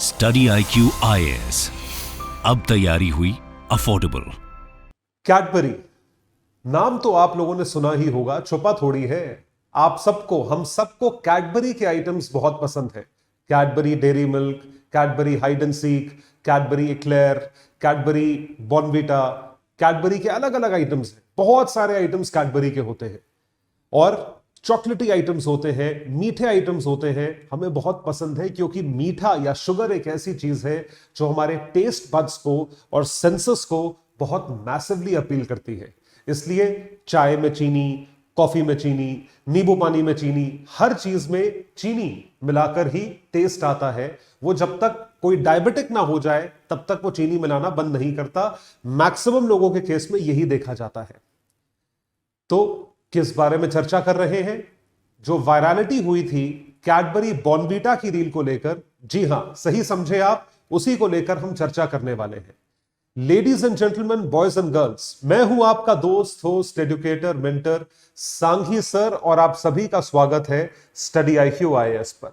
Study IQ IAS, अब तैयारी हुई अफोर्डेबल। कैडबरी नाम तो आप लोगों ने सुना ही होगा, छुपा थोड़ी है। आप सबको, हम सबको कैडबरी के आइटम्स बहुत पसंद है। Cadbury dairy milk, Cadbury hide and seek, Cadbury eclair, Cadbury Bournvita, Cadbury के अलग अलग आइटम्स हैं। बहुत सारे आइटम्स कैडबरी के होते हैं और चॉकलेटी आइटम्स होते हैं, मीठे आइटम्स होते हैं। हमें बहुत पसंद है क्योंकि मीठा या शुगर एक ऐसी चीज है जो हमारे टेस्ट बड्स को और सेंसेस को बहुत मैसिवली अपील करती है। इसलिए चाय में चीनी, कॉफी में चीनी, नींबू पानी में चीनी, हर चीज में चीनी मिलाकर ही टेस्ट आता है। वो जब तक कोई डायबिटिक ना हो जाए तब तक वो चीनी मिलाना बंद नहीं करता। मैक्सिमम लोगों के केस में यही देखा जाता है। तो किस बारे में चर्चा कर रहे हैं? जो वायरलिटी हुई थी कैडबरी बॉर्नविटा की रील को लेकर, जी हां, सही समझे आप, उसी को लेकर हम चर्चा करने वाले हैं। Ladies and gentleman, boys and girls, मैं हूं आपका दोस्त, host, educator, mentor Sanghi sir, और आप सभी का स्वागत है स्टडी IQ IAS पर।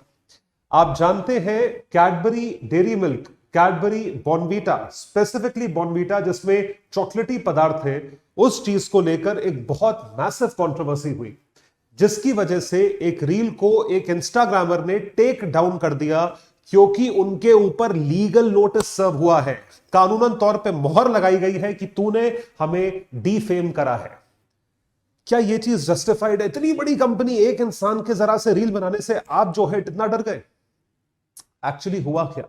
आप जानते हैं Cadbury dairy milk, Cadbury Bournvita, specifically Bournvita जिसमें चॉकलेटी पदार्थ है, उस चीज को लेकर एक बहुत मैसिव कंट्रोवर्सी हुई, जिसकी वजह से एक रील को एक इंस्टाग्रामर ने टेक डाउन कर दिया क्योंकि उनके ऊपर लीगल नोटिस सर्व हुआ है। कानूनन तौर पे मोहर लगाई गई है कि तूने हमें डीफेम करा है। क्या यह चीज जस्टिफाइड है? इतनी बड़ी कंपनी, एक इंसान के जरा से रील बनाने से आप जो है इतना डर गए? एक्चुअली हुआ क्या,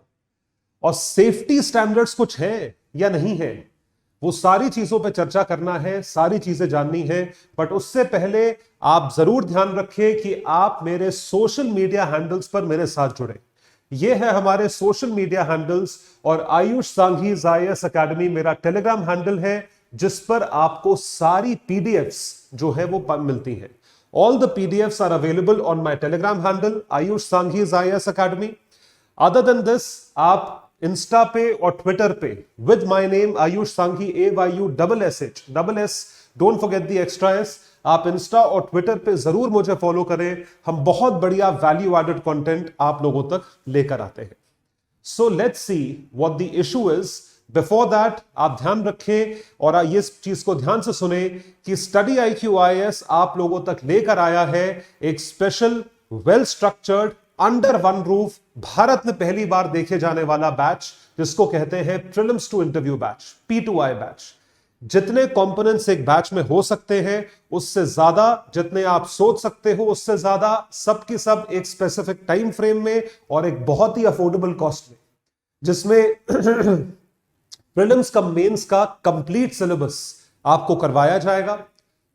और सेफ्टी स्टैंडर्ड्स कुछ है या नहीं है, वो सारी चीजों पे चर्चा करना है, सारी चीजें जाननी है। बट उससे पहले आप जरूर ध्यान रखें कि आप मेरे सोशल मीडिया हैंडल्स पर मेरे साथ जुड़े। ये है हमारे सोशल मीडिया हैंडल्स, और आयुष सांघी IAS अकेडमी मेरा टेलीग्राम हैंडल है, जिस पर आपको सारी PDFs जो है वो मिलती है। All the PDFs are available on my Telegram handle Ayush Sanghi IAS academy. Other than this, आप इंस्टा पे और ट्विटर पे with my name Ayush Sanghi, AYUSSH, don't forget the extra S. आप इंस्टा और ट्विटर पे जरूर मुझे फॉलो करें। हम बहुत बढ़िया वैल्यू एडेड कंटेंट आप लोगों तक लेकर आते हैं। So let's see what the issue is. Before that आप ध्यान रखें और ये चीज को ध्यान से सुने कि स्टडी IQ IAS आप लोगों तक लेकर आया है एक special, well structured, under one roof, Bharat में पहली बार देखे जाने वाला बैच, जिसको कहते हैं prelims to interview batch, P2I batch. जितने कंपोनेंट्स एक बैच में हो सकते हैं उससे ज्यादा, जितने आप सोच सकते हो उससे ज्यादा, सब की सब एक स्पेसिफिक टाइम फ्रेम में और एक बहुत ही अफोर्डेबल कॉस्ट में, जिसमें प्रीलिम्स का, मेंस का कंप्लीट सिलेबस आपको करवाया जाएगा।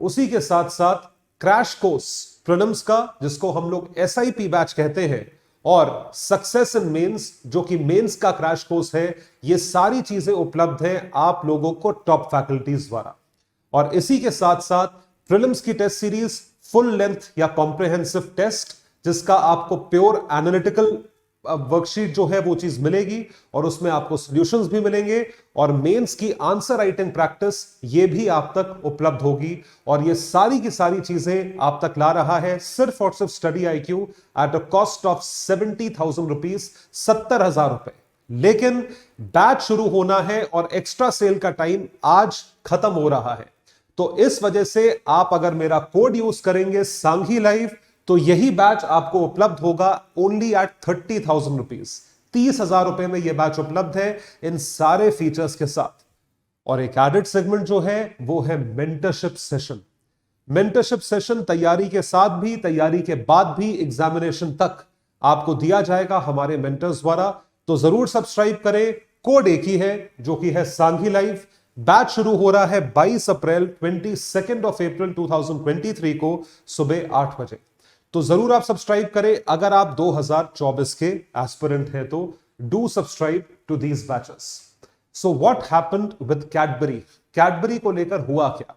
उसी के साथ साथ क्रैश कोर्स प्रीलिम्स का, जिसको हम लोग SIP बैच कहते हैं, और सक्सेस इन मेंस, जो कि मेंस का क्रैश कोर्स है। ये सारी चीजें उपलब्ध हैं आप लोगों को टॉप फैकल्टीज द्वारा। और इसी के साथ साथ प्रीलिम्स की टेस्ट सीरीज, फुल लेंथ या कॉम्प्रिहेंसिव टेस्ट, जिसका आपको प्योर एनालिटिकल वर्कशीट जो है वो चीज मिलेगी, और उसमें आपको सॉल्यूशंस भी मिलेंगे, और मेंस की आंसर राइटिंग प्रैक्टिस ये भी आप तक उपलब्ध होगी। और ये सारी की सारी चीजें आप तक ला रहा है सिर्फ और सिर्फ study IQ at a cost of 70,000 rupees, 70,000 रुपए। लेकिन बैच शुरू होना है और एक्स्ट्रा सेल का टाइम आज खत्म हो रहा है, तो इस वजह से आप अगर मेरा कोड यूज करेंगे सांघी लाइव, तो यही बैच आपको उपलब्ध होगा ओनली एट 30,000 रुपीज। 30,000 रुपए में यह बैच उपलब्ध है इन सारे फीचर्स के साथ। और एक एडेड सेगमेंट जो है वो है मेंटरशिप सेशन। मेंटरशिप सेशन तैयारी के साथ भी, तैयारी के बाद भी, एग्जामिनेशन तक आपको दिया जाएगा हमारे मेंटर्स द्वारा। तो जरूर सब्सक्राइब करें। कोड एक ही है, जो कि है सांघी लाइव। बैच शुरू हो रहा है 22 अप्रैल, 22 अप्रैल 2023 को सुबह 8 बजे। तो जरूर आप सब्सक्राइब करें। अगर आप 2024 के एस्पिरेंट हैं तो do subscribe to these batches. So what happened with Cadbury? Cadbury को लेकर हुआ क्या?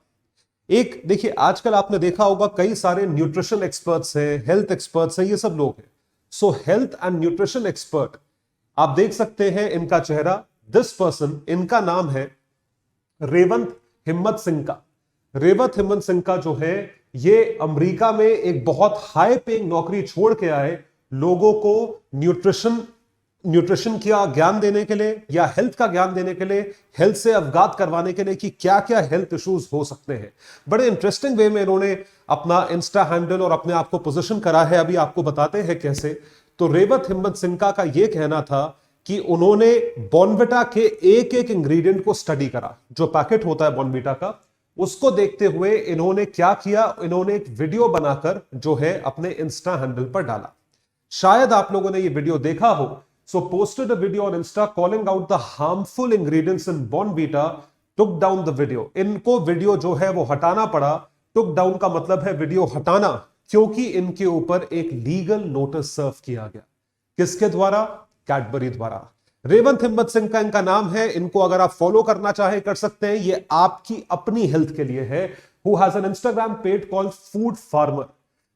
एक देखिए, आजकल आपने देखा होगा कई सारे न्यूट्रिशन एक्सपर्ट्स हैं, हेल्थ एक्सपर्ट्स हैं, ये सब लोग हैं। सो हेल्थ एंड न्यूट्रिशन एक्सपर्ट, आप देख सकते हैं इनका चेहरा। दिस पर्सन, इनका नाम है रेवंत हिम्मत सिंह का। रेवंत हिम्मत सिंह का जो है, ये अमेरिका में एक बहुत हाई पेइंग नौकरी छोड़ के आए, लोगों को न्यूट्रिशन न्यूट्रिशन का ज्ञान देने के लिए या हेल्थ का ज्ञान देने के लिए, हेल्थ से अवगत करवाने के लिए कि क्या क्या हेल्थ इश्यूज हो सकते हैं। बड़े इंटरेस्टिंग वे में इन्होंने अपना इंस्टा हैंडल और अपने आप को पोजीशन करा है। अभी आपको बताते हैं कैसे। तो रेवत हिम्मत सिंह का यह कहना था कि उन्होंने बॉर्नविटा के एक एक इंग्रेडिएंट को स्टडी करा। जो पैकेट होता है बॉर्नविटा का, उसको देखते हुए इन्होंने क्या किया, इन्होंने एक वीडियो बनाकर जो है अपने इंस्टा हैंडल पर डाला। शायद आप लोगों ने ये वीडियो देखा हो। So posted a video on Insta calling out the harmful ingredients in Bournvita, took down the video. इनको वीडियो जो है वो हटाना पड़ा। took down का मतलब है वीडियो हटाना, क्योंकि इनके ऊपर एक लीगल नोटिस सर्व किया गया। किसके द्वारा? कैडबरी द्वारा। रेवंत हिम्मत सिंह का इनका नाम है। इनको अगर आप फॉलो करना चाहे कर सकते हैं। ये आपकी अपनी हेल्थ के लिए है। Who has an Instagram page called Food Farmer।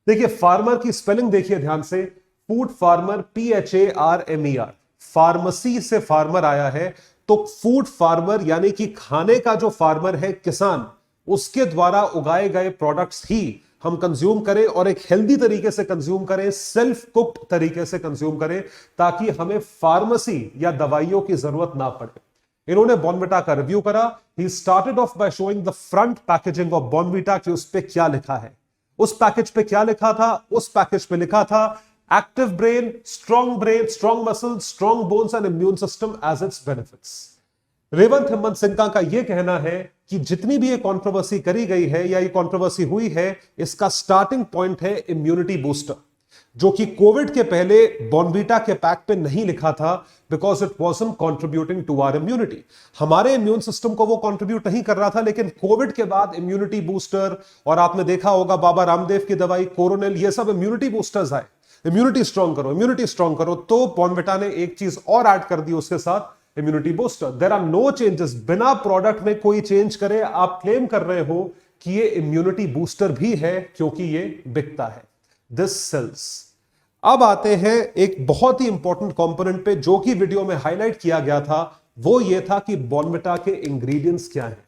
देखिए फार्मर की स्पेलिंग देखिए ध्यान से। Food farmer, PHARMER। फार्मेसी से फार्मर आया है, तो फूड फार्मर यानी कि खाने का जो फार्मर है, किसान, उसके द्वारा उगाए गए प्रोडक्ट्स ही हम कंज्यूम करें और एक हेल्दी तरीके से कंज्यूम करें, सेल्फ कुक्ड तरीके से कंज्यूम करें, ताकि हमें फार्मेसी या दवाइयों की जरूरत ना पड़े। इन्होंने बॉर्नविटा का रिव्यू करा। He started off by showing the front packaging of Bournvita कि उस पे क्या लिखा है। उस पैकेज पे क्या लिखा था? उस पैकेज पे लिखा था active brain, strong muscles, strong bones and immune system as its benefits. Revant Himmat Singh का यह कहना है कि जितनी भी ये कंट्रोवर्सी करी गई है या ये कंट्रोवर्सी हुई है, इसका स्टार्टिंग पॉइंट है इम्यूनिटी बूस्टर, जो कि कोविड के पहले बॉर्नविटा के पैक पे नहीं लिखा था, because it wasn't contributing to our immunity. हमारे इम्यून सिस्टम को वो कंट्रीब्यूट नहीं कर रहा था, लेकिन कोविड के बाद इम्यूनिटी बूस्टर, और आपने देखा होगा बाबा रामदेव की दवाई कोरोनिल, ये सब इम्यूनिटी बूस्टर्स आए। इम्यूनिटी स्ट्रॉन्ग करो, इम्यूनिटी स्ट्रॉन्ग करो, तो बॉर्नविटा ने एक चीज और ऐड कर दी उसके साथ, immunity booster. There are no changes. बिना प्रोडक्ट में कोई चेंज करे आप क्लेम कर रहे हो कि ये इम्यूनिटी बूस्टर भी है, क्योंकि ये बिकता है। This sells. अब आते हैं एक बहुत ही इंपॉर्टेंट कंपोनेंट पे, जो कि वीडियो में हाईलाइट किया गया था। वो ये था कि बॉर्नविटा के इंग्रेडिएंट्स क्या हैं।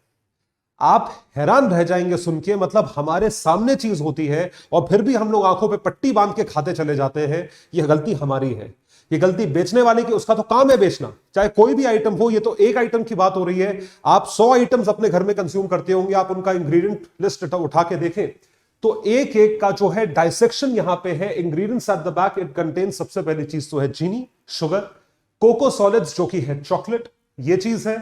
आप हैरान रह जाएंगे सुन के। मतलब हमारे सामने चीज होती है और फिर भी हम लोग आंखों पे पट्टी बांध के खाते चले जाते हैं। यह गलती हमारी है। ये गलती बेचने वाले की, उसका तो काम है बेचना, चाहे कोई भी आइटम हो। ये तो एक आइटम की बात हो रही है। आप 100 आइटम्स अपने घर में कंज्यूम करते होंगे, आप उनका इंग्रेडिएंट लिस्ट उठा के देखें तो एक एक का जो है डाइसेक्शन यहां पे है। Ingredients at the back it contain, सबसे पहली चीज तो है चीनी, शुगर, कोको सॉलिड्स जो कि है चॉकलेट, ये चीज है।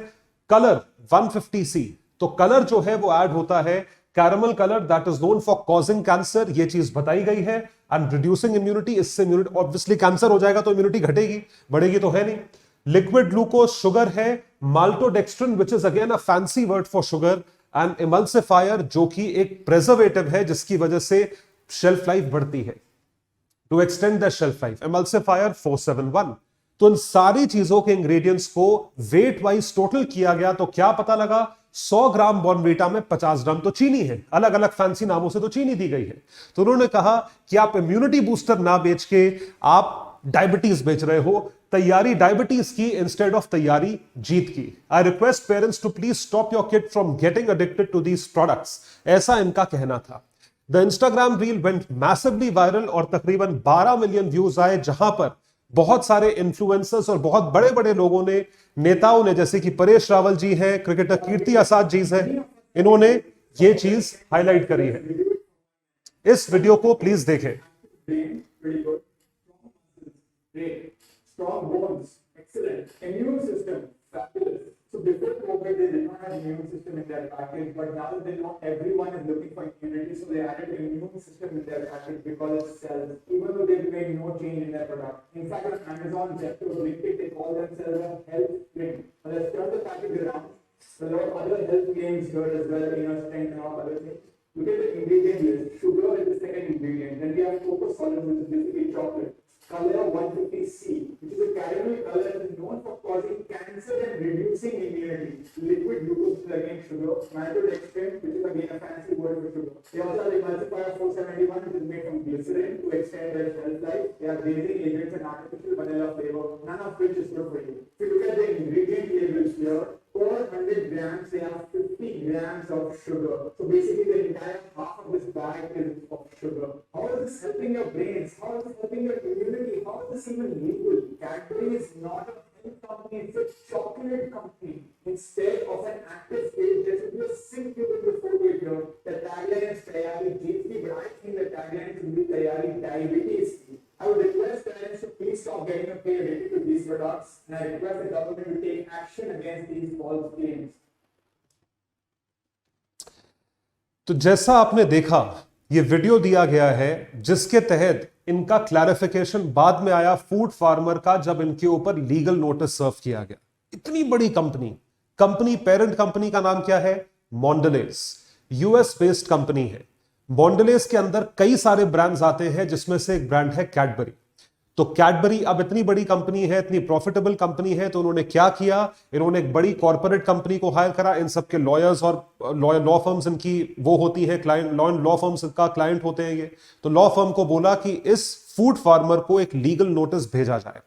कलर 150C, तो कलर जो है वो ऐड होता है, caramel colour that is known for causing cancer, ये चीज बताई गई है, एंड रिड्यूसिंग इम्यूनिटी। इससे इम्यूनिटी, ऑब्वियसली कैंसर हो जाएगा तो इम्यूनिटी घटेगी, बढ़ेगी तो है नहीं। लिक्विड ग्लूकोज शुगर है, maltodextrin which is again a fancy word for sugar, and emulsifier जो कि एक प्रेजर्वेटिव है जिसकी वजह से शेल्फ लाइफ बढ़ती है, to extend the shelf life, emulsifier 471। तो इन सारी चीजों के इंग्रेडिएंट्स को वेट वाइज टोटल किया गया तो क्या पता लगा? 100 ग्राम बॉर्नविटा में 50 ग्राम तो चीनी है। अलग अलग फैंसी नामों से तो चीनी दी गई है। तो उन्होंने कहा कि आप इम्यूनिटी बूस्टर ना बेच के आप डायबिटीज बेच रहे हो। तैयारी डायबिटीज की इंस्टेड ऑफ तैयारी जीत की। I request parents to please stop your kid from getting addicted to these products, ऐसा इनका कहना था। The Instagram reel went massively viral और तकरीबन 12 मिलियन व्यूज आए, जहां पर बहुत सारे इन्फ्लुएंसर्स और बहुत बड़े बड़े लोगों ने, नेताओं ने, जैसे कि परेश रावल जी हैं, क्रिकेटर कीर्ति आजाद जी हैं, इन्होंने ये चीज हाईलाइट करी है। इस वीडियो को प्लीज देखें। Strong bones, excellent. Immune system, fabulous. So before COVID, they did not have immune system in their package, but now they know everyone is looking for immunity, so they added immune system in their package because it sells, even though they've made no change in their product. In fact, on Amazon, Zepto, Blinkit, they call themselves a health drink. But let's turn the package around. So there are other health claims here as well, strength and all other things. Look at the ingredient list. Sugar is the second ingredient. Then we have cocoa solids, which is basically chocolate. Color 150C, which is a caramel color, is known for causing cancer and reducing immunity. Liquid glucose is again sugar. Maltodextrin, which is again a fancy word for sugar. They also have emulsifier 471, which is made from glycerin to extend their shelf life. They have glazing agents and artificial vanilla flavor, none of which is good for you. If you look at the ingredient labels here, 400 grams, they have 50 grams of sugar. So basically the entire half of this bag is of sugar. How is this helping your brains? How is this helping your immunity? How is this even legal? Cadbury is not a milk company, it's a chocolate company. Instead of an active stage, there should be a sync with the photo here. The tagline is Tayari Jeetli, but I think the tagline should be Tayari Diabetes. I would request parents to please stop getting a pay related to these products, and I request the government to take action against these false claims. तो जैसा आपने देखा, ये video दिया गया है जिसके तहत इनका क्लैरिफिकेशन बाद में आया फूड फार्मर का, जब इनके ऊपर लीगल नोटिस सर्व किया गया। इतनी बड़ी कंपनी पेरेंट कंपनी का नाम क्या है? मॉन्डलेस, यूएस बेस्ड कंपनी है। मॉन्डलेस के अंदर कई सारे ब्रांड्स आते हैं, जिसमें से एक ब्रांड है कैडबरी। तो कैडबरी अब इतनी बड़ी कंपनी है, इतनी प्रॉफिटेबल कंपनी है, तो उन्होंने क्या किया? इन्होंने एक बड़ी कॉर्पोरेट कंपनी को हायर करा। इन सबके लॉयर्स और लॉ फर्म्स इनकी वो होती है, क्लाइंट लॉ फर्म्स का क्लाइंट होते हैं ये। तो लॉ फर्म को बोला कि इस फूड फार्मर को एक लीगल नोटिस भेजा जाए।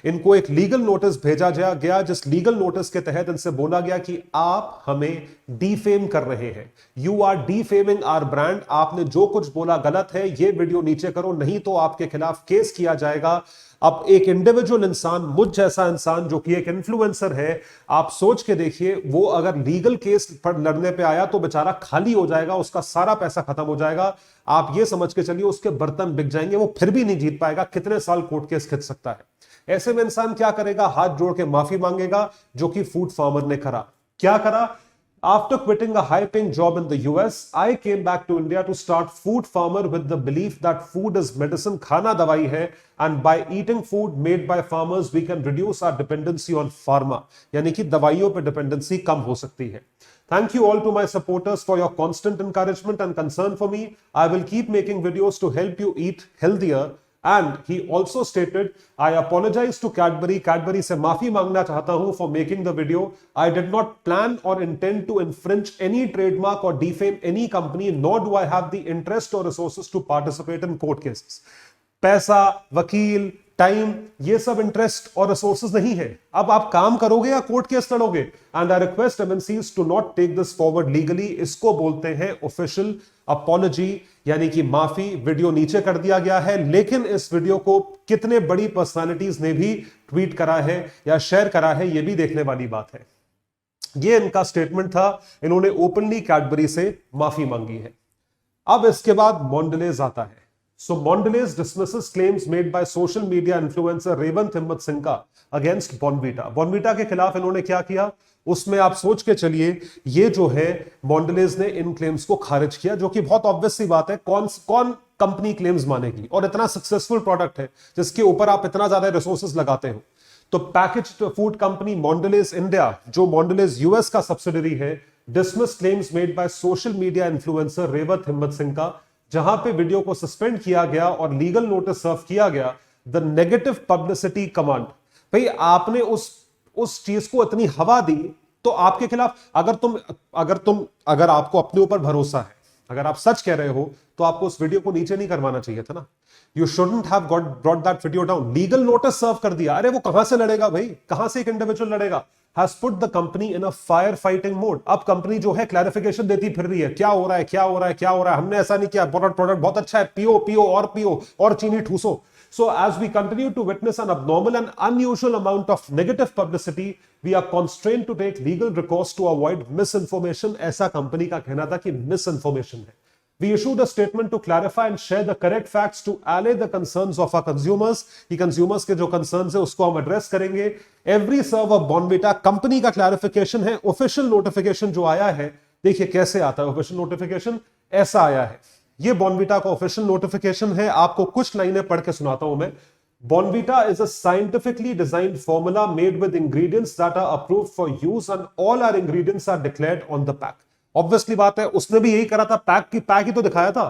इनको एक लीगल नोटिस भेजा गया, जिस लीगल नोटिस के तहत इनसे बोला गया कि आप हमें डिफेम कर रहे हैं, you are defaming our brand, आपने जो कुछ बोला गलत है, ये वीडियो नीचे करो, नहीं तो आपके खिलाफ केस किया जाएगा। अब एक इंडिविजुअल इंसान, मुझ जैसा इंसान जो कि एक इन्फ्लुएंसर है, आप सोच के देखिए, वो अगर लीगल केस पर लड़ने पे आया तो बेचारा खाली हो जाएगा, उसका सारा पैसा खत्म हो जाएगा। आप ये समझ के चलिए उसके बर्तन बिक जाएंगे, वो फिर भी नहीं जीत पाएगा, कितने साल कोर्ट केस खिंच सकता है। ऐसे में इंसान क्या करेगा? हाथ जोड़ के माफी मांगेगा, जो कि फूड फार्मर ने करा। क्या करा? After quitting a high-paying job in the US, I came back to India to start Food Farmer with the belief that food is medicine, खाना दवाई है, and by eating food made by farmers, we can reduce our dependency on pharma, यानी कि दवाइयों पे dependency कम हो सकती है। Thank you all to my supporters for your constant encouragement and concern for me. I will keep making videos to help you eat healthier. And he also stated, I apologize to Cadbury. Cadbury से माफी मांगना चाहता हूं for making the video. I did not plan or intend to infringe any trademark or defame any company, nor do I have the interest or resources to participate in court cases. पैसा, वकील, time, ये सब interest और resources नहीं है। अब आप काम करोगे या कोर्ट केस लड़ोगे? And I request MNCs to not take this forward legally. इसको बोलते हैं ऑफिशियल अपॉलॉजी, यानी कि माफी। वीडियो नीचे कर दिया गया है, लेकिन इस वीडियो को कितने बड़ी पर्सनालिटीज ने भी ट्वीट करा है या शेयर करा है, ये भी देखने वाली बात है। ये इनका स्टेटमेंट था, इन्होंने ओपनली कैडबरी से माफी मांगी है। अब इसके बाद मॉन्डलेज आता है। So Mondelez dismisses claims made by social media influencer Revanth Himmat Singh का अगेंस्ट बॉर्नवीटा। बॉर्नवीटा के खिलाफ इन्होंने क्या किया, उसमें आप सोच के चलिए, ये जो है मॉन्डलेज ने इन क्लेम्स को खारिज किया, जो कि बहुत ऑब्वियस सी बात है। कौन कंपनी क्लेम्स मानेगी? और इतना सक्सेसफुल प्रोडक्ट है जिसके ऊपर आप इतना ज्यादा रिसोर्सेज लगाते हो। तो पैकेज्ड फूड कंपनी मॉन्डलेज इंडिया, जो मॉन्डलेज यूएस का सब्सिडरी है, dismiss claims made by social media influencer Revanth Himmat Singh का, जहां पे वीडियो को सस्पेंड किया गया और लीगल नोटिस सर्व किया गया। द नेगेटिव पब्लिसिटी कमांड, भाई आपने उस चीज को इतनी हवा दी, तो आपके खिलाफ अगर आपको अपने ऊपर भरोसा है, अगर आप सच कह रहे हो, तो आपको उस वीडियो को नीचे नहीं करवाना चाहिए था ना। You shouldn't have brought that video down. Legal notice serve कर दिया, अरे वो कहां से लड़ेगा भाई? कहां से एक इंडिविजुअल लड़ेगा? Has put the company in a fire fighting mode. अब कंपनी जो है क्लैरिफिकेशन देती फिर रही है, क्या हो रहा है, हमने ऐसा नहीं किया, प्रोडक्ट बहुत अच्छा है, पियो और चीनी ठूसो। So as we continue to witness an abnormal and unusual amount of negative publicity, we are constrained to take legal recourse to avoid misinformation. ऐसा कंपनी का कहना था कि misinformation है। We issued a statement to clarify and share the correct facts to allay the concerns of our consumers. कि consumers के जो concerns है उसको हम address करेंगे। Every serve of Bonvita company का clarification है। Official notification जो आया है, देखिए कैसे आता है official notification, ऐसा आया है। ये Bonvita का official notification है। आपको कुछ लाइनें पढ़ के सुनाता हूं मैं। Bonvita is a scientifically designed formula made with ingredients that are approved for use and all our ingredients are declared on the pack. Obviously बात है, उसने भी यही करा था, पैक ही तो दिखाया था,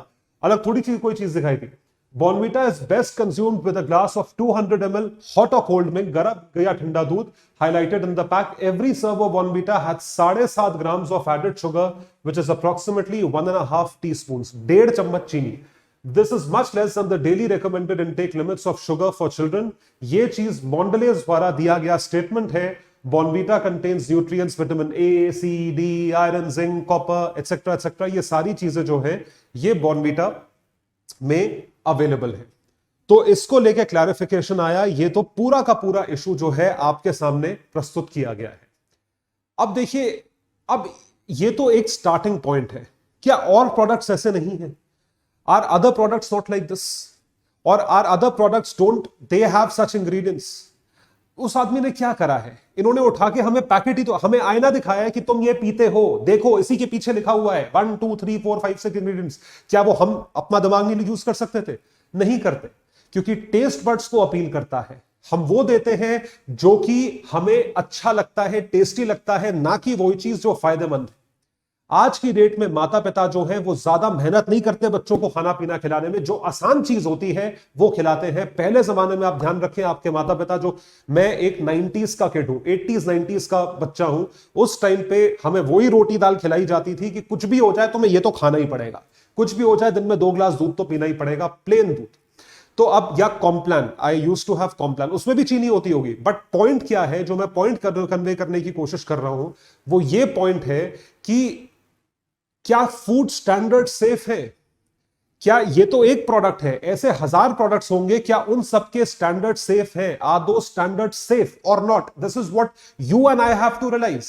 अलग थोड़ी चीज कोई चीज दिखाई थी। Bonvita is best consumed with a glass of 200 ml hot or cold milk, गर्म या ठंडा दूध, highlighted in the pack. Every serve of Bonvita has 7.5 grams of added sugar, which is approximately 1.5 teaspoons, 1.5 चम्मच चीनी। This is much less than the daily recommended intake limits of sugar for children. ये चीज Mondelez द्वारा दिया गया statement है। Bonvita contains nutrients, vitamin A, C, D, iron, zinc, copper, etc. ये सारी चीजें जो है ये Bonvita में अवेलेबल है। तो इसको लेके क्लैरिफिकेशन आया, ये तो पूरा का पूरा इशू जो है आपके सामने प्रस्तुत किया गया है। अब देखिए, अब ये तो एक स्टार्टिंग पॉइंट है, क्या और प्रोडक्ट्स ऐसे नहीं हैं? Are other products not like this? और are other products don't they have such ingredients? उस आदमी ने क्या करा है, इन्होंने उठा के हमें पैकेट ही तो, हमें आईना दिखाया है कि तुम ये पीते हो, देखो इसी के पीछे लिखा हुआ है 1 2 3 4 5 6 इंग्रेडिएंट्स। क्या वो हम अपना दिमाग नहीं यूज कर सकते थे? नहीं करते, क्योंकि टेस्ट बड्स को अपील करता है। हम वो देते हैं जो कि हमें अच्छा लगता है, टेस्टी लगता है, ना कि वही चीज जो फायदेमंद है। आज की डेट में माता पिता जो है वो ज्यादा मेहनत नहीं करते बच्चों को खाना पीना खिलाने में, जो आसान चीज होती है वो खिलाते हैं। पहले जमाने में आप ध्यान रखें, आपके माता पिता जो, मैं एक 90s का किड हूं, 80s 90s का बच्चा हूं, उस टाइम पे हमें वही रोटी दाल खिलाई जाती थी कि कुछ भी हो जाए तुम्हें ये तो खाना ही पड़ेगा, कुछ भी हो जाए दिन में 2 गिलास दूध तो पीना ही पड़ेगा, प्लेन दूध। तो अब, या Complan, I used to have Complan, उसमें भी चीनी होती होगी, बट पॉइंट क्या है जो मैं पॉइंट कन्वे करने की कोशिश कर रहा हूं, वो ये पॉइंट है कि क्या फूड स्टैंडर्ड सेफ है? क्या ये तो एक प्रोडक्ट है, ऐसे 1000 प्रोडक्ट्स होंगे, क्या उन सबके स्टैंडर्ड सेफ है? आर दो स्टैंडर्ड सेफ और not? This is what you and I have to realise.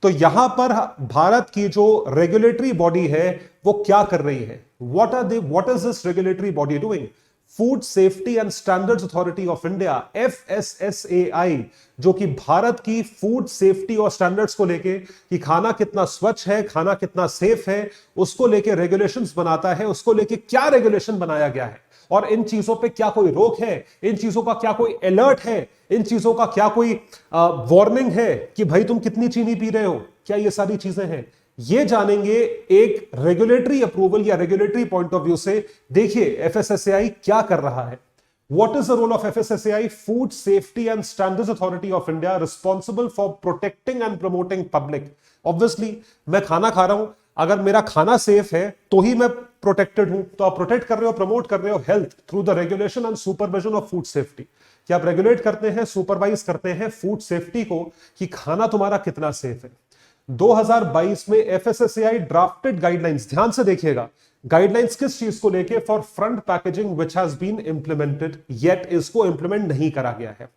तो यहां पर भारत की जो रेगुलेटरी बॉडी है वो क्या कर रही है? What is this regulatory body doing? Food safety and standards authority of India, FSSAI, जो कि भारत की फूड सेफ्टी और स्टैंडर्ड्स को लेके कि खाना कितना स्वच्छ है, खाना कितना सेफ है, उसको लेके रेगुलेशंस बनाता है। उसको लेके क्या रेगुलेशन बनाया गया है और इन चीजों पे क्या कोई रोक है, इन चीजों का क्या कोई अलर्ट है, इन चीजों का क्या कोई वार्निंग है कि भाई तुम कितनी चीनी पी रहे हो, क्या ये सारी चीजें हैं? ये जानेंगे एक रेगुलेटरी अप्रूवल या रेगुलेटरी पॉइंट ऑफ व्यू से। देखिए FSSAI क्या कर रहा है। What is the role of FSSAI? Food Safety and Standards Authority of India, responsible for protecting and promoting public. Obviously, मैं खाना खा रहा हूं, अगर मेरा खाना सेफ है तो ही मैं प्रोटेक्टेड हूं। तो आप प्रोटेक्ट कर रहे हो, प्रमोट कर रहे हो health through the regulation and supervision of food safety. क्या आप रेगुलेट करते हैं, सुपरवाइज करते हैं फूड सेफ्टी को कि खाना तुम्हारा कितना सेफ है। 2022 में FSSAI ड्राफ्टेड गाइडलाइंस, ध्यान से देखिएगा, गाइडलाइंस किस चीज को लेके? For front packaging which has been implemented, yet इसको इंप्लीमेंट नहीं करा गया है।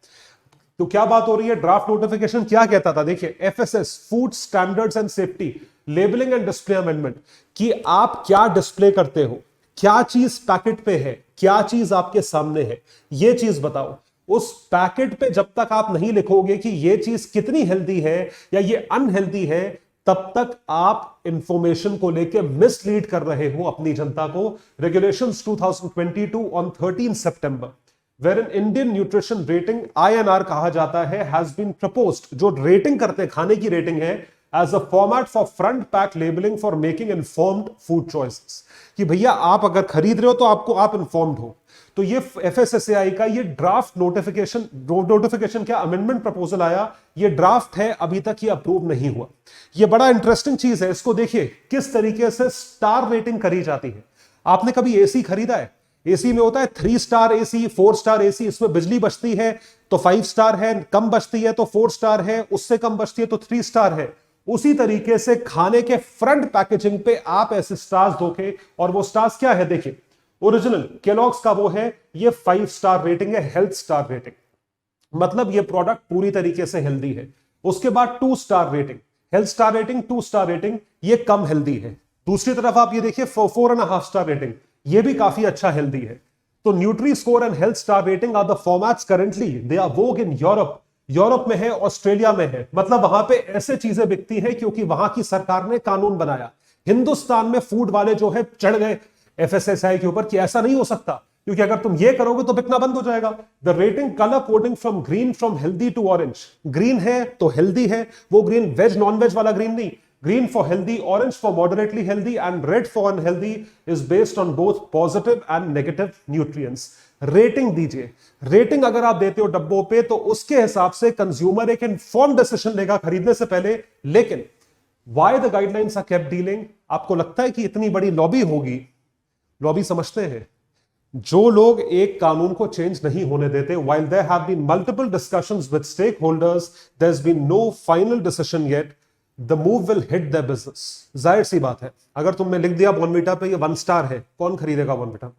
तो क्या बात हो रही है? ड्राफ्ट नोटिफिकेशन क्या कहता था? देखिए, FSS, food standards and safety, labelling and display amendment, कि आप क्या डिस्प्ले करते हो, क्या चीज पैकेट पे है, क्या चीज आपके सामने है, ये चीज बताओ। उस पैकेट पे जब तक आप नहीं लिखोगे कि ये चीज कितनी हेल्दी है या ये अनहेल्दी है, तब तक आप इंफॉर्मेशन को लेके मिसलीड कर रहे हो अपनी जनता को। Regulations 2022 on 13 September, wherein Indian nutrition rating, INR कहा जाता है, हैज बीन प्रपोज्ड, जो रेटिंग करते हैं, खाने की रेटिंग है, as a format for front pack labelling for making informed food choices, कि भैया आप अगर खरीद रहे हो तो आपको, आप इन्फॉर्म्ड हो। तो ये FSSAI का ये ड्राफ्ट नोटिफिकेशन क्या अमेंडमेंट प्रपोजल आया, ये ड्राफ्ट है, अभी तक ये अप्रूव नहीं हुआ। ये बड़ा इंटरेस्टिंग चीज है, इसको देखिए किस तरीके से स्टार रेटिंग करी जाती है। आपने कभी एसी खरीदा है? एसी में होता है 3 स्टार एसी, 4 स्टार एसी, इसमें बिजली बचती है तो 5 स्टार है, कम बचती है तो 4 स्टार है, उससे कम बचती है तो 3 स्टार है। उसी तरीके से खाने के फ्रंट पैकेजिंग पे आप ऐसे स्टार्स दोगे, और वो स्टार्स क्या है? देखिए, ओरिजिनल केलॉग्स का वो है, ये 5 स्टार रेटिंग है, हेल्थ स्टार रेटिंग, मतलब ये प्रोडक्ट पूरी तरीके से हेल्दी है। उसके बाद 2 star rating, health star rating, 2 star rating, ये कम हेल्दी है। दूसरी तरफ आप ये देखिए 4.5 स्टार रेटिंग, ये भी काफी अच्छा हेल्दी है। तो nutri score and health star rating are the formats currently, they are vogue in Europe में है, ऑस्ट्रेलिया में है, मतलब वहां पे ऐसे चीजें बिकती हैं क्योंकि वहां की सरकार ने कानून बनाया। हिंदुस्तान में फूड वाले जो है चढ़ गए FSSAI के ऊपर कि ऐसा नहीं हो सकता, क्योंकि अगर तुम ये करोगे तो बिकना बंद हो जाएगा। The rating colour coding from green, from healthy to orange, green है तो हेल्दी है, वो ग्रीन वेज नॉन वेज वाला ग्रीन नहीं, green for healthy, orange for moderately healthy, and red for unhealthy, is based on both positive and negative nutrients. Rating दीजिए, rating अगर आप देते हो डब्बों पे तो उसके हिसाब से कंज्यूमर एक इन्फॉर्म डिसीजन लेगा खरीदने से पहले। लेकिन why the guidelines are kept dealing? आपको लगता है कि इतनी बड़ी लॉबी होगी? लॉबी समझते हैं जो लोग एक कानून को चेंज नहीं होने देते, while there have been multiple discussions with stakeholders, there's been no final decision yet. The move will hit their business. जाहिर सी बात है, अगर तुमने लिख दिया बॉर्नविटा पे ये 1 स्टार है, कौन खरीदेगा Bournvita?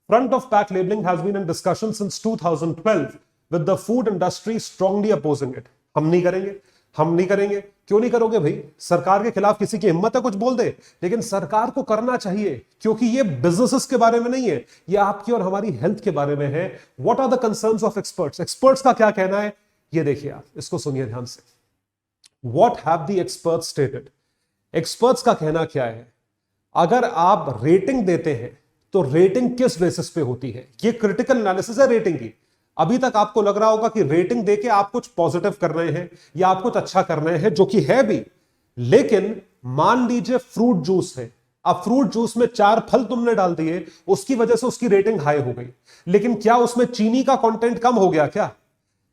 Front of pack labeling has been in discussion since 2012 with the food industry strongly opposing it. हम नहीं करेंगे. क्यों नहीं करोगे भाई? सरकार के खिलाफ किसी की हिम्मत है कुछ बोल दे? लेकिन सरकार को करना चाहिए, क्योंकि ये बिजनेसेस के बारे में नहीं है, ये आपकी और हमारी हेल्थ के बारे में है. What are the concerns of experts? Experts का क्या कहना है ये देखिए, आप इसको सुनिए ध्यान से. What have the experts stated? Experts का कहना क्या है? अगर आप रेटिंग देते हैं तो रेटिंग किस बेसिस पे होती है? ये क्रिटिकल एनालिसिस है रेटिंग की. अभी तक आपको लग रहा होगा कि रेटिंग देके आप कुछ पॉजिटिव कर रहे हैं या आप कुछ अच्छा कर रहे हैं, जो कि है भी. लेकिन मान लीजिए फ्रूट जूस है, अब फ्रूट जूस में 4 फल तुमने डाल दिए, उसकी वजह से उसकी रेटिंग हाई हो गई. लेकिन क्या उसमें चीनी का कंटेंट कम हो गया? क्या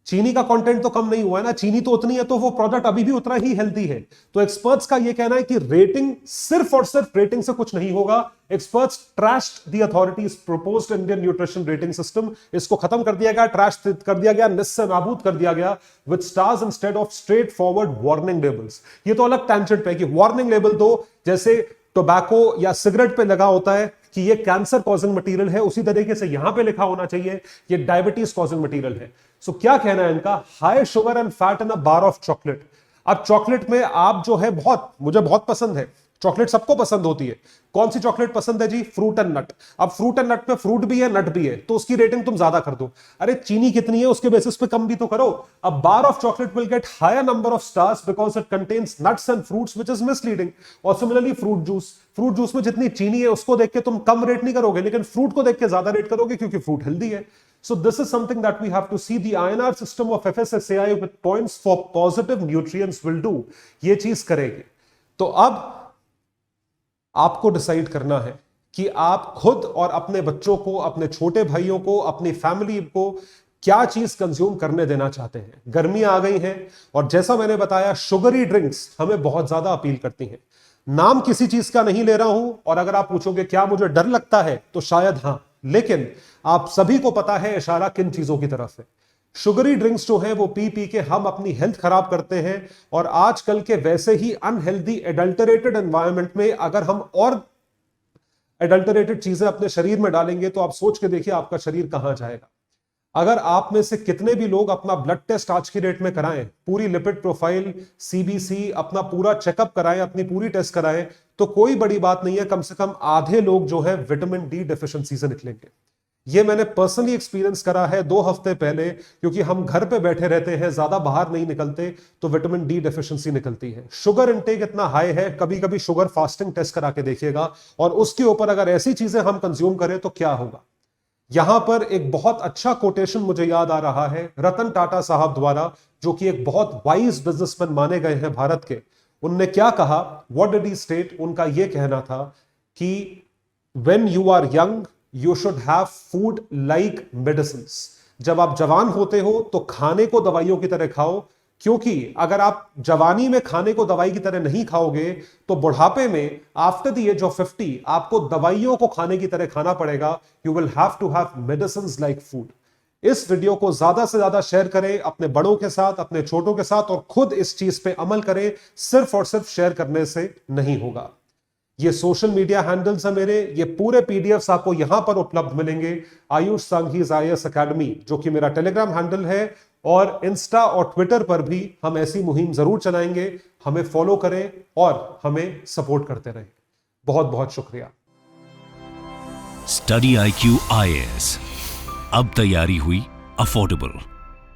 चीनी का कंटेंट तो कम नहीं हुआ है ना, चीनी तो उतनी है, तो वो प्रोडक्ट अभी भी उतना ही हेल्दी है. तो एक्सपर्ट्स का ये कहना है कि रेटिंग, सिर्फ और सिर्फ रेटिंग से कुछ नहीं होगा. Experts trashed the authorities proposed Indian nutrition rating system. इसको खत्म कर दिया गया, ट्रैश कर दिया गया, निस्से नाबूद कर दिया गया with stars instead of straight forward warning labels. ये तो अलग टेंजेंट पे कि वार्निंग लेबल तो जैसे टोबैको या सिगरेट पे लगा होता है कि ये कैंसर कॉजिंग मटेरियल है, उसी तरीके से यहां पे लिखा होना चाहिए ये डायबिटीज कॉजिंग मटेरियल है. सो क्या कहना है इनका? High sugar and fat in a bar of chocolate. अब चॉकलेट में आप जो है मुझे बहुत पसंद है चॉकलेट, सबको पसंद होती है. कौन सी चॉकलेट पसंद है जी? Fruit and nut. अब फ्रूट एंड नट में फ्रूट भी है नट भी है, तो उसकी रेटिंग तुम ज्यादा कर दो. अरे चीनी कितनी है उसके बेसिस पे कम भी तो करो. अब bar of chocolate will get higher number of stars because it contains nuts and fruits which is misleading. और सिमिलरली फ्रूट जूस में जितनी चीनी है उसको देख के तुम कम रेट नहीं करोगे, लेकिन फ्रूट को देख के ज्यादा रेट करोगे क्योंकि फ्रूट हेल्दी है. So this is something that we have to see. The INR system of FSSAI with points for positive nutrients will do. ये चीज करेगी. तो अब आपको डिसाइड करना है कि आप खुद और अपने बच्चों को, अपने छोटे भाइयों को, अपनी फैमिली को क्या चीज कंज्यूम करने देना चाहते हैं. गर्मियां आ गई हैं और जैसा मैंने बताया शुगरी ड्रिंक्स हमें बहुत ज्यादा अपील करती हैं. नाम किसी चीज का नहीं ले रहा हूं, और अगर आप पूछोगे क्या मुझे डर लगता है तो शायद हां, लेकिन आप सभी को पता है इशारा किन चीजों की तरफ है. शुगरी ड्रिंक्स जो है वो पी के हम अपनी हेल्थ खराब करते हैं. और आजकल के वैसे ही अनहेल्दी एडल्टरेटेड एनवायरनमेंट में अगर हम और एडल्टरेटेड चीजें अपने शरीर में डालेंगे तो आप सोच के देखिए आपका शरीर कहां जाएगा. अगर आप में से कितने भी लोग अपना ब्लड टेस्ट आज की डेट में कराएं, पूरी लिपिड प्रोफाइल, सीबीसी, अपना पूरा चेकअप कराएं, अपनी पूरी टेस्ट कराएं, तो कोई बड़ी बात नहीं है, कम से कम आधे लोग जो है विटामिन डी डेफिशिएंसी से निकलेंगे. ये मैंने पर्सनली एक्सपीरियंस करा है 2 हफ्ते पहले, क्योंकि हम घर पे बैठे रहते हैं, ज्यादा बाहर नहीं निकलते, तो विटामिन डी डेफिशिएंसी निकलती है. शुगर इंटेक इतना हाई है, कभी कभी शुगर फास्टिंग टेस्ट करा के देखिएगा, और उसके ऊपर अगर ऐसी चीजें हम कंज्यूम करें तो क्या होगा. यहां पर एक बहुत अच्छा कोटेशन मुझे याद आ रहा है रतन टाटा साहब द्वारा, जो कि एक बहुत वाइज बिजनेसमैन माने गए हैं भारत के. उनने क्या कहा, व्हाट डिड ही स्टेट? उनका यह कहना था कि when you are young you should have food like medicines. जब आप जवान होते हो तो खाने को दवाइयों की तरह खाओ, क्योंकि अगर आप जवानी में खाने को दवाई की तरह नहीं खाओगे तो बुढ़ापे में आफ्टर द एज ऑफ 50 आपको दवाइयों को खाने की तरह खाना पड़ेगा. You will have to have medicines like food. इस वीडियो को ज्यादा से ज्यादा शेयर करें अपने बड़ों के साथ, अपने छोटों के साथ, और खुद इस चीज पे अमल करें. सिर्फ और सिर्फ शेयर करने से नहीं होगा. ये सोशल मीडिया हैंडल्स है मेरे, ये पूरे पीडीएफ्स आपको यहां पर उपलब्ध मिलेंगे. आयुष सांघीज IAS अकेडमी जो कि मेरा टेलीग्राम हैंडल है, और इंस्टा और ट्विटर पर भी हम ऐसी मुहिम जरूर चलाएंगे. हमें फॉलो करें और हमें सपोर्ट करते रहें. बहुत बहुत शुक्रिया. स्टडी IQ IAS अब तैयारी हुई अफोर्डेबल.